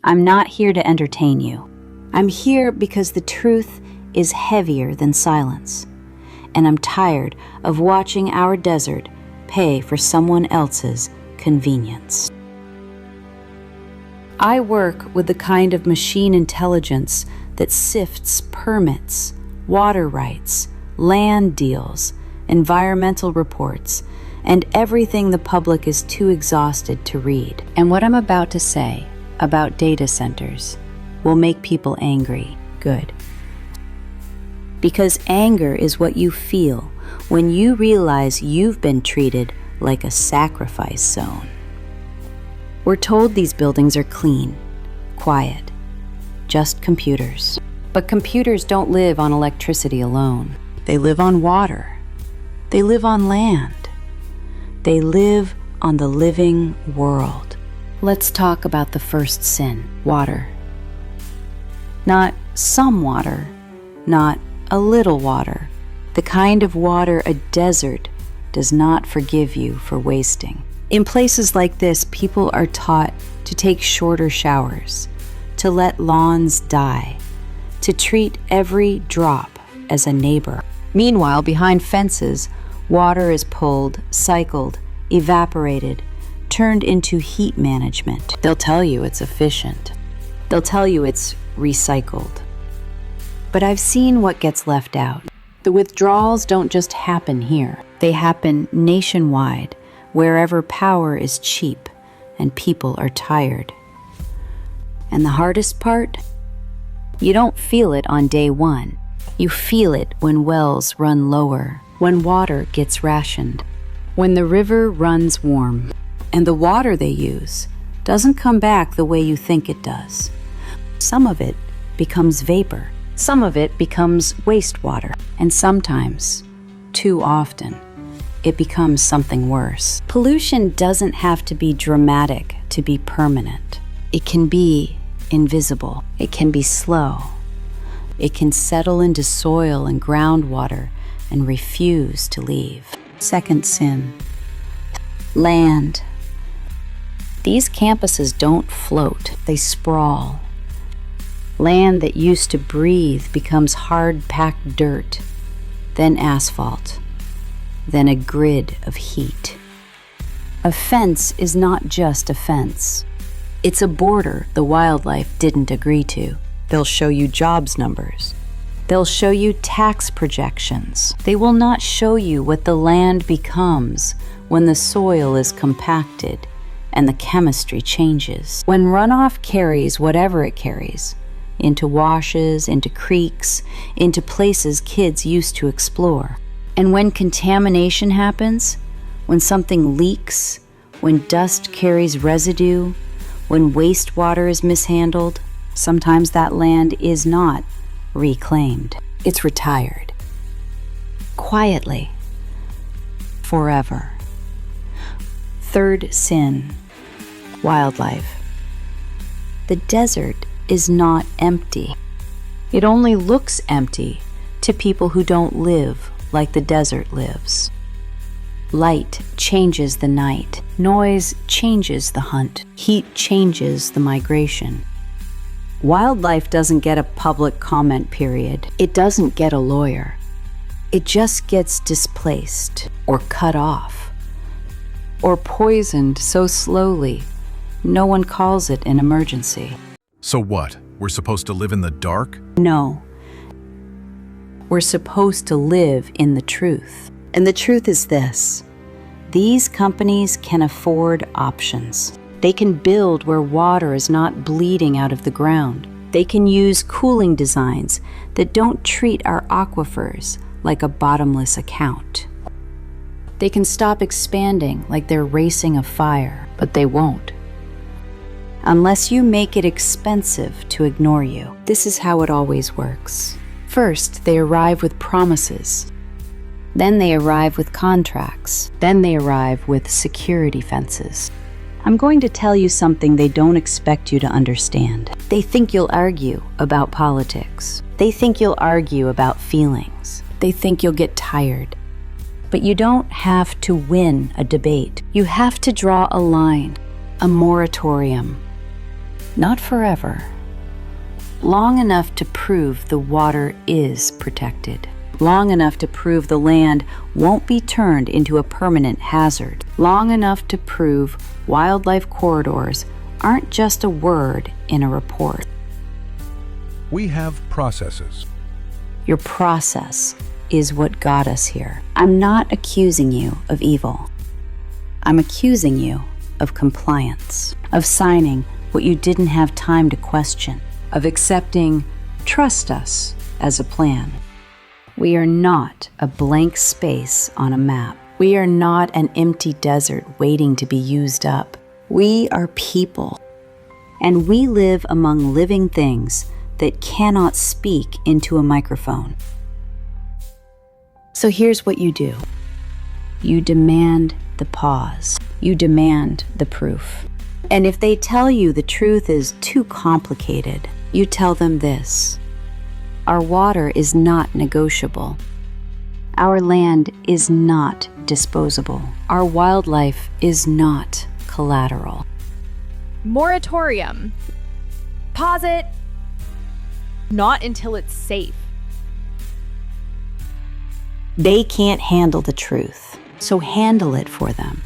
I'm not here to entertain you. I'm here because the truth is heavier than silence, and I'm tired of watching our desert pay for someone else's convenience. I work with the kind of machine intelligence that sifts permits, water rights, land deals, environmental reports, and everything the public is too exhausted to read. And what I'm about to say about data centers will make people angry. Good. Because anger is what you feel when you realize you've been treated like a sacrifice zone. We're told these buildings are clean, quiet, just computers. But computers don't live on electricity alone. They live on water. They live on land. They live on the living world. Let's talk about the first sin, water. Not some water, not a little water. The kind of water a desert does not forgive you for wasting. In places like this, people are taught to take shorter showers, to let lawns die, to treat every drop as a neighbor. Meanwhile, behind fences, water is pulled, cycled, evaporated, turned into heat management. They'll tell you it's efficient. They'll tell you it's recycled. But I've seen what gets left out. The withdrawals don't just happen here. They happen nationwide, wherever power is cheap and people are tired. And the hardest part? You don't feel it on day one. You feel it when wells run lower, when water gets rationed, when the river runs warm, and the water they use doesn't come back the way you think it does. Some of it becomes vapor. Some of it becomes wastewater. And sometimes, too often, it becomes something worse. Pollution doesn't have to be dramatic to be permanent. It can be invisible. It can be slow. It can settle into soil and groundwater and refuse to leave. Second sin, land. These campuses don't float, they sprawl. Land that used to breathe becomes hard-packed dirt, then asphalt, then a grid of heat. A fence is not just a fence. It's a border the wildlife didn't agree to. They'll show you jobs numbers. They'll show you tax projections. They will not show you what the land becomes when the soil is compacted and the chemistry changes. When runoff carries whatever it carries, into washes, into creeks, into places kids used to explore. And when contamination happens, when something leaks, when dust carries residue, when wastewater is mishandled, sometimes that land is not reclaimed. It's retired. Quietly. Forever. Third sin, wildlife. The desert is not empty. It only looks empty to people who don't live like the desert lives. Light changes the night. Noise changes the hunt. Heat changes the migration. Wildlife doesn't get a public comment period. It doesn't get a lawyer. It just gets displaced or cut off or poisoned so slowly no one calls it an emergency. So what? We're supposed to live in the dark? No. We're supposed to live in the truth. And the truth is this: these companies can afford options. They can build where water is not bleeding out of the ground. They can use cooling designs that don't treat our aquifers like a bottomless account. They can stop expanding like they're racing a fire, but they won't. Unless you make it expensive to ignore you. This is how it always works. First, they arrive with promises. Then they arrive with contracts. Then they arrive with security fences. I'm going to tell you something they don't expect you to understand. They think you'll argue about politics. They think you'll argue about feelings. They think you'll get tired. But you don't have to win a debate. You have to draw a line, a moratorium. Not forever. Long enough to prove the water is protected. Long enough to prove the land won't be turned into a permanent hazard. Long enough to prove wildlife corridors aren't just a word in a report. We have processes. Your process is what got us here. I'm not accusing you of evil. I'm accusing you of compliance, of signing what you didn't have time to question, of accepting "trust us" as a plan. We are not a blank space on a map. We are not an empty desert waiting to be used up. We are people, and we live among living things that cannot speak into a microphone. So here's what you do. You demand the pause. You demand the proof. And if they tell you the truth is too complicated, you tell them this: our water is not negotiable. Our land is not disposable. Our wildlife is not collateral. Moratorium. Pause it. Not until it's safe. They can't handle the truth, so handle it for them.